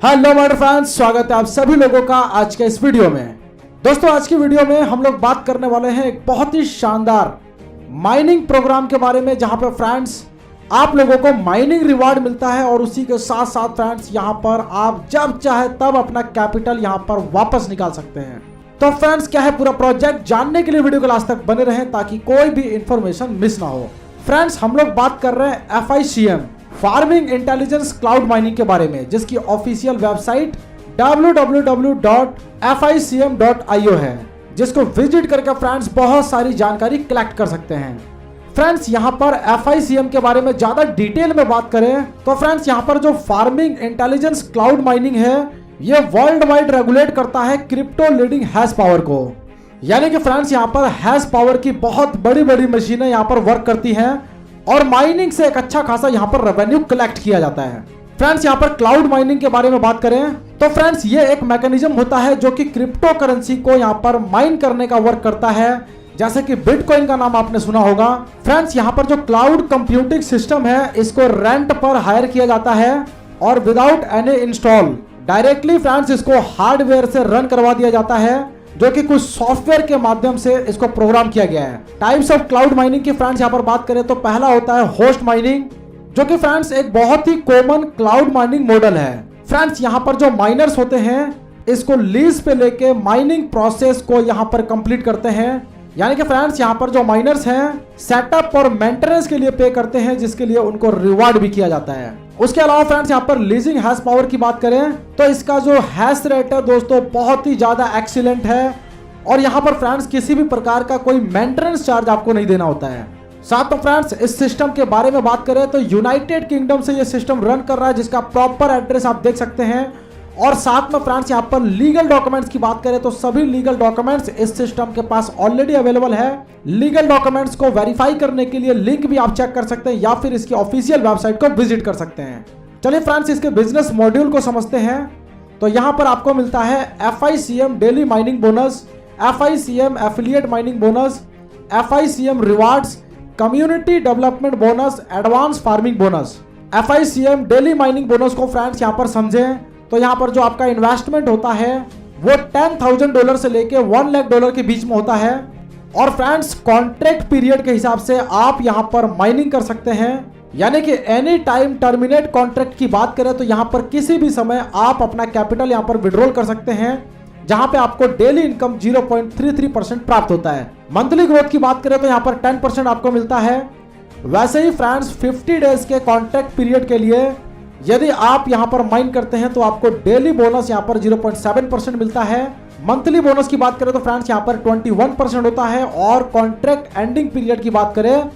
Hello my friends, स्वागत है आप सभी लोगों का आज के इस वीडियो में। दोस्तों, आज की वीडियो में हम लोग बात करने वाले हैं एक बहुत ही शानदार माइनिंग प्रोग्राम के बारे में, जहां पर फ्रेंड्स आप लोगों को माइनिंग रिवार्ड मिलता है और उसी के साथ साथ फ्रेंड्स यहां पर आप जब चाहे तब अपना कैपिटल यहां पर वापस निकाल सकते हैं। तो फ्रेंड्स, क्या है पूरा प्रोजेक्ट, जानने के लिए वीडियो को लास्ट तक बने रहें ताकि कोई भी इंफॉर्मेशन मिस ना हो। फ्रेंड्स, हम लोग बात कर रहे हैं FICM farming intelligence cloud mining के बारे में, जिसकी ऑफिशियल वेबसाइट www.ficm.io है, जिसको विजिट करके फ्रेंड्स बहुत सारी जानकारी कलेक्ट कर सकते हैं। फ्रेंड्स, यहां पर FICM के बारे में ज्यादा डिटेल में बात करें तो फ्रेंड्स यहां पर जो फार्मिंग इंटेलिजेंस क्लाउड माइनिंग है, ये वर्ल्ड वाइड रेगुलेट करता है क्रिप्टो लीडिंग हैश पावर को। यानी कि फ्रेंड्स यहां पर हैश पावर की बहुत बड़ी बड़ी मशीनें यहां पर वर्क करती हैं और माइनिंग से एक अच्छा खासा यहां पर रेवेन्यू कलेक्ट किया जाता है। फ्रेंड्स, यहां पर क्लाउड माइनिंग के बारे में बात करें तो फ्रेंड्स ये एक मैकेनिज्म होता है जो कि क्रिप्टो करेंसी को यहां पर माइन करने का वर्क करता है, जैसे कि बिटकॉइन का नाम आपने सुना होगा। फ्रेंड्स, यहां पर जो क्लाउड कंप्यूटिंग सिस्टम है, इसको रेंट पर हायर किया जाता है और without any install directly friends इसको हार्डवेयर से रन करवा दिया जाता है, जो कि कुछ सॉफ्टवेयर के माध्यम से इसको प्रोग्राम किया गया है। टाइप्स ऑफ क्लाउड माइनिंग की फ्रेंड्स यहां पर बात करें तो पहला होता है होस्ट माइनिंग, जो कि फ्रेंड्स एक बहुत ही कॉमन क्लाउड माइनिंग मॉडल है। फ्रेंड्स, यहां पर जो माइनर्स होते हैं इसको लीज पे लेके माइनिंग प्रोसेस को यहां पर कंप्लीट करते हैं। यानी कि फ्रेंड्स यहां पर जो माइनर्स हैं सेटअप और मेंटेनेंस के लिए पे करते हैं, जिसके लिए उनको रिवार्ड भी किया जाता है। उसके अलावा फ्रेंड्स यहां पर लीजिंग हैश पावर की बात करें तो इसका जो हैश रेट है दोस्तों बहुत ही ज्यादा एक्सीलेंट है और यहां पर फ्रेंड्स किसी भी प्रकार का कोई मेंटेनेंस चार्ज आपको नहीं देना होता है। साथ में फ्रेंड्स इस सिस्टम के बारे में बात करें तो यूनाइटेड किंगडम से यह सिस्टम रन कर रहा है, जिसका प्रॉपर एड्रेस आप देख सकते हैं। और साथ में फ्रेंड्स यहाँ पर लीगल डॉक्यूमेंट्स की बात करें तो सभी लीगल डॉक्यूमेंट्स इस सिस्टम के पास ऑलरेडी अवेलेबल है। लीगल डॉक्यूमेंट्स को वेरीफाई करने के लिए लिंक भी आप चेक कर सकते हैं या फिर इसकी ऑफिशियल वेबसाइट को विजिट कर सकते हैं। चलिए फ्रेंड्स, इसके बिजनेस मॉड्यूल को समझते हैं। तो यहाँ पर आपको मिलता है FICM daily mining bonus, FICM affiliate mining bonus, FICM rewards, community development bonus, advance farming bonus. FICM daily mining bonus को फ्रेंड्स यहाँ पर समझें तो यहाँ पर जो आपका इन्वेस्टमेंट होता है वो $10,000 से लेके $1 लाख के बीच में होता है। और फ्रेंड्स कॉन्ट्रैक्ट पीरियड के हिसाब से आप यहाँ पर माइनिंग कर सकते हैं, यानी कि एनी टाइम टर्मिनेट कॉन्ट्रैक्ट की बात करें तो यहाँ पर किसी भी समय आप अपना कैपिटल यहाँ पर विड्रॉल कर सकते हैं, जहां पे आपको डेली इनकम 0.33% प्राप्त होता है। मंथली ग्रोथ की बात करें तो यहाँ पर 10% आपको मिलता है। वैसे ही फ्रेंड्स 50 डेज के कॉन्ट्रैक्ट पीरियड के लिए यदि आप यहां पर माइन करते हैं तो आपको डेली बोनस यहां पर 0.7% मिलता है। मंथली बोनस की बात करें तो फ्रेंड्स यहां पर 21% होता है और कॉन्ट्रैक्ट एंडिंग पीरियड की बात करें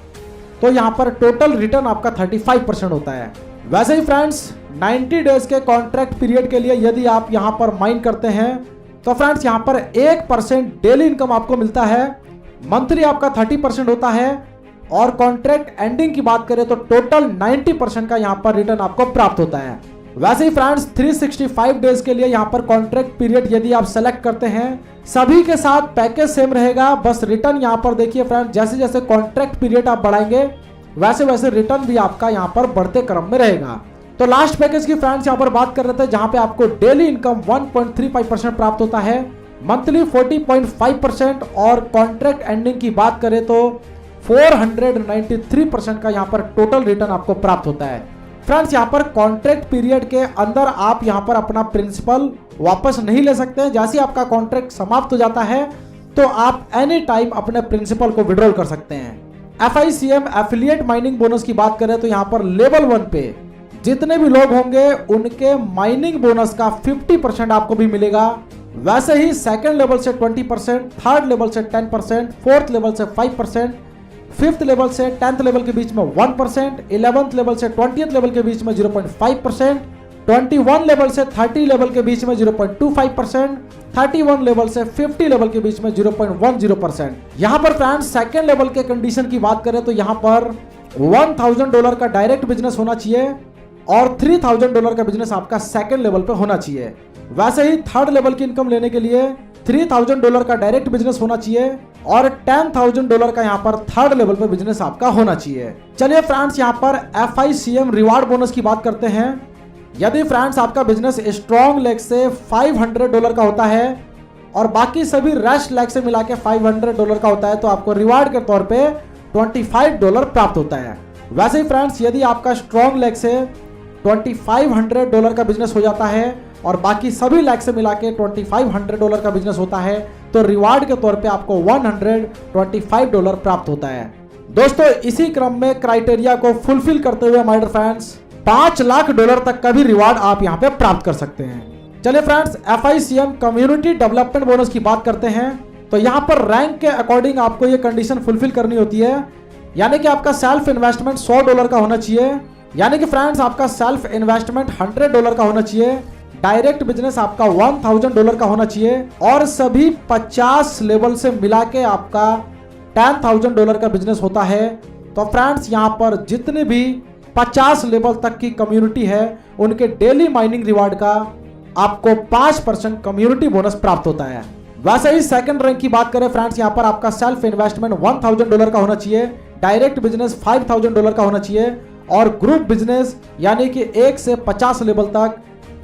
तो यहां पर टोटल रिटर्न आपका 35% होता है। वैसे ही फ्रेंड्स 90 डेज के कॉन्ट्रैक्ट पीरियड के लिए यदि आप यहां पर माइन करते हैं तो फ्रेंड्स यहां पर 1% डेली इनकम आपको मिलता है। मंथली आपका 30% होता है और कॉन्ट्रैक्ट एंडिंग की बात करें तो टोटल 90% का यहां पर रिटर्न आपको प्राप्त होता है। वैसे ही फ्रेंड्स 365 डेज के लिए यहां पर कॉन्ट्रैक्ट पीरियड यदि आप सेलेक्ट करते हैं, सभी के साथ पैकेज सेम रहेगा, बस रिटर्न यहां पर देखिए फ्रेंड्स जैसे जैसे कॉन्ट्रैक्ट पीरियड आप बढ़ाएंगे वैसे वैसे रिटर्न भी आपका यहां पर बढ़ते क्रम में रहेगा। तो लास्ट पैकेज की फ्रेंड्स यहां पर बात कर रहे थे, जहां पे आपको डेली इनकम 1.35% प्राप्त होता है, मंथली 40.5% और कॉन्ट्रैक्ट एंडिंग की बात करें तो 493% का यहां पर टोटल रिटर्न आपको प्राप्त होता है। फ्रेंड्स यहां पर कॉन्ट्रैक्ट पीरियड के अंदर आप यहां पर अपना प्रिंसिपल वापस नहीं ले सकते हैं। जैसे आपका कॉन्ट्रैक्ट समाप्त हो जाता है तो आप एनी टाइम अपने प्रिंसिपल को विड्रॉल कर सकते हैं। FICM एफिलिएट माइनिंग बोनस की बात करें तो यहां पर लेवल 1 पे जितने भी लोग होंगे उनके माइनिंग बोनस का 50% आपको भी मिलेगा। वैसे ही सेकंड लेवल से 20%, थर्ड लेवल से 10%, फोर्थ लेवल से 5%, फिफ्थ लेवल से 10th लेवल के बीच में 1%, 11th लेवल से 20th लेवल के बीच में 0.5%, 21 लेवल से 30 लेवल के बीच में 0.25%, 31 लेवल से 50 लेवल के बीच में 0.10%। यहाँ पर फ्रेंड्स सेकेंड लेवल के कंडीशन की बात करें तो यहाँ पर $1,000 का डायरेक्ट बिजनेस होना चाहिए और $3,000 का बिजनेस आपका सेकेंड लेवल पे होना चाहिए। वैसे ही थर्ड लेवल की इनकम लेने के लिए $3,000 का डायरेक्ट बिजनेस होना चाहिए और $10,000 का यहाँ पर थर्ड लेवल पे बिजनेस आपका होना चाहिए। चलिए फ्रेंड्स यहाँ पर FICM रिवार्ड बोनस की बात करते हैं। यदि फ्रेंड्स आपका बिजनेस स्ट्रॉन्ग लेग से $500 का होता है और बाकी सभी रेस्ट लेग से मिला के $500 का होता है तो आपको रिवार्ड के तौर पे $25 प्राप्त होता है। वैसे ही फ्रेंड्स यदि आपका स्ट्रॉन्ग लेग से $2500 का बिजनेस हो जाता है और बाकी सभी लेग से मिला के $2500 का बिजनेस होता है तो रिवार्ड के तौर पे आपको $125 प्राप्त होता है। दोस्तों इसी क्रम में क्राइटेरिया को फुलफिल करते हुए हमारे फ्रेंड्स $5 लाख तक का भी रिवार्ड आप यहाँ पे प्राप्त कर सकते हैं। चलिए friends FICM community development bonus की बात करते हैं। तो यहाँ पर रैंक के अकॉर्डिंग आपको ये कंडीशन फुलफिल करनी होती है, यानी कि आपका सेल्फ इन्वेस्टमेंट $100 का होना चाहिए, यानी कि फ्रेंड्स आपका सेल्फ इन्वेस्टमेंट $100 का होना चाहिए, डायरेक्ट बिजनेस आपका $1000 का होना चाहिए और सभी 50 लेवल से मिला के आपका $10,000 का बिजनेस होता है। तो फ्रेंड्स यहाँ पर जितने भी 50 लेवल तक की कम्युनिटी है उनके डेली माइनिंग रिवार्ड का आपको 5% कम्युनिटी बोनस प्राप्त होता है। वैसे ही सेकंड रैंक की बात करें फ्रेंड्स, यहाँ पर आपका सेल्फ इन्वेस्टमेंट $1000 का होना चाहिए, डायरेक्ट बिजनेस $5000 का होना चाहिए और ग्रुप बिजनेस यानी कि 1 से 50 लेवल तक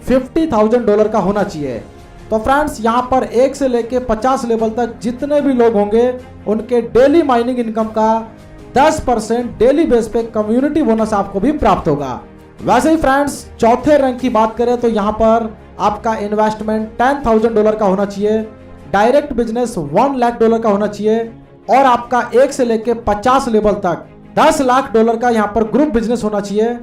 $50,000 का होना चाहिए। तो फ्रेंड्स यहाँ पर 1 से लेके 50 लेवल तक जितने भी लोग होंगे उनके डेली माइनिंग इनकम का 10% डेली बेस पे कम्युनिटी बोनस आपको भी प्राप्त होगा। वैसे ही फ्रेंड्स चौथे रैंक की बात करें तो यहाँ पर आपका इन्वेस्टमेंट $10,000 का होना चाहिए, डायरेक्ट बिजनेस $1 लाख का होना चाहिए और आपका 1 से लेके 50 लेवल तक $10 लाख का यहाँ पर ग्रुप बिजनेस होना चाहिए।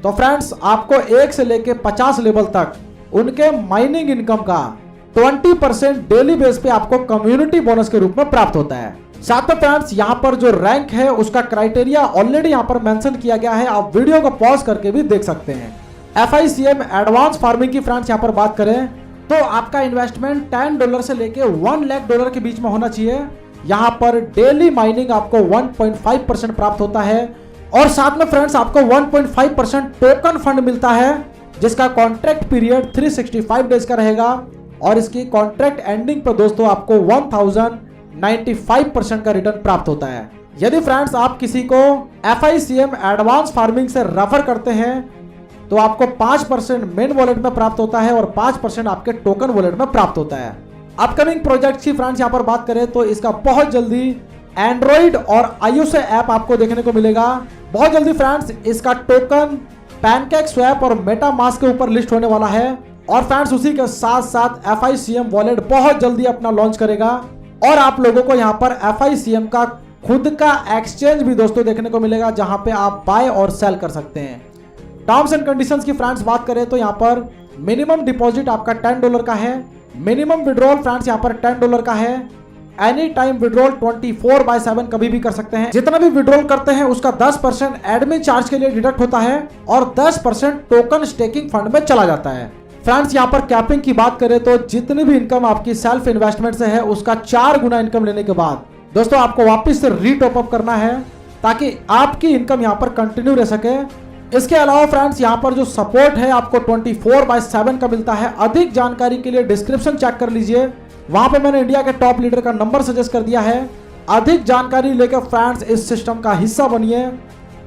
तो फ्रेंड्स आपको 1 से लेके 50 लेवल तक उनके माइनिंग इनकम का 20% डेली बेस पे आपको कम्युनिटी बोनस के रूप में प्राप्त होता है। साथ में फ्रेंड्स यहाँ पर जो रैंक है उसका क्राइटेरिया ऑलरेडी यहाँ पर मेंशन किया गया है, आप वीडियो को पॉज करके भी देख सकते हैं। FICM एडवांस फार्मिंग की फ्रेंड्स यहाँ पर बात करें तो आपका इन्वेस्टमेंट $10 से लेके $1 लाख के बीच में होना चाहिए। यहाँ पर डेली माइनिंग आपको 1.5% प्राप्त होता है और साथ में फ्रेंड्स आपको 1.5% टोकन फंड मिलता है जिसका कॉन्ट्रैक्ट पीरियड 365 डेज का रहेगा और इसकी कॉन्ट्रैक्ट एंडिंग पर दोस्तों आपको 1095% का रिटर्न प्राप्त होता है। यदि फ्रेंड्स आप किसी को FICM एडवांस फार्मिंग से रेफर करते हैं तो आपको 5% मेन वॉलेट में प्राप्त होता है और 5% आपके टोकन वॉलेट में प्राप्त होता है। अपकमिंग प्रोजेक्ट की फ्रेंड्स यहाँ पर बात करें तो इसका बहुत जल्दी एंड्रॉइड और iOS ऐप आपको देखने को मिलेगा। बहुत जल्दी फ्रेंड्स इसका टोकन पैनकेक स्वैप और मेटामास्क के ऊपर लिस्ट होने वाला है और फ्रेंड्स उसी के साथ साथ FICM वॉलेट बहुत जल्दी अपना लॉन्च करेगा और आप लोगों को यहाँ पर FICM का खुद का एक्सचेंज भी दोस्तों देखने को मिलेगा जहां पे आप बाय और सेल कर सकते हैं। टर्म्स एंड कंडीशंस की फ्रेंड्स बात करें तो यहाँ पर मिनिमम डिपॉजिट आपका $10 का है, मिनिमम विड्रॉल फ्रेंड्स यहाँ पर $10 का है, एनी टाइम विड्रॉल 24/7 कभी भी कर सकते हैं। जितना भी विड्रॉल करते हैं उसका 10% एडमिन चार्ज के लिए डिडक्ट होता है और 10% टोकन स्टेकिंग फंड में चला जाता है। फ्रेंड्स यहाँ पर कैपिंग की बात करें तो जितनी भी इनकम आपकी सेल्फ इन्वेस्टमेंट से है उसका 4 गुना इनकम लेने के बाद दोस्तों आपको वापस से रीटॉप अप करना है ताकि आपकी इनकम यहाँ पर कंटिन्यू रह सके। इसके अलावा फ्रेंड्स यहाँ पर जो सपोर्ट है आपको 24/7 का मिलता है। अधिक जानकारी के लिए डिस्क्रिप्शन चेक कर लीजिए, वहां पे मैंने इंडिया के टॉप लीडर का नंबर सजेस्ट कर दिया है। अधिक जानकारी लेकर फ्रेंड्स इस सिस्टम का हिस्सा बनिए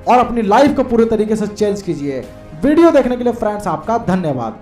और अपनी लाइफ को पूरे तरीके से चेंज कीजिए। वीडियो देखने के लिए फ्रेंड्स आपका धन्यवाद।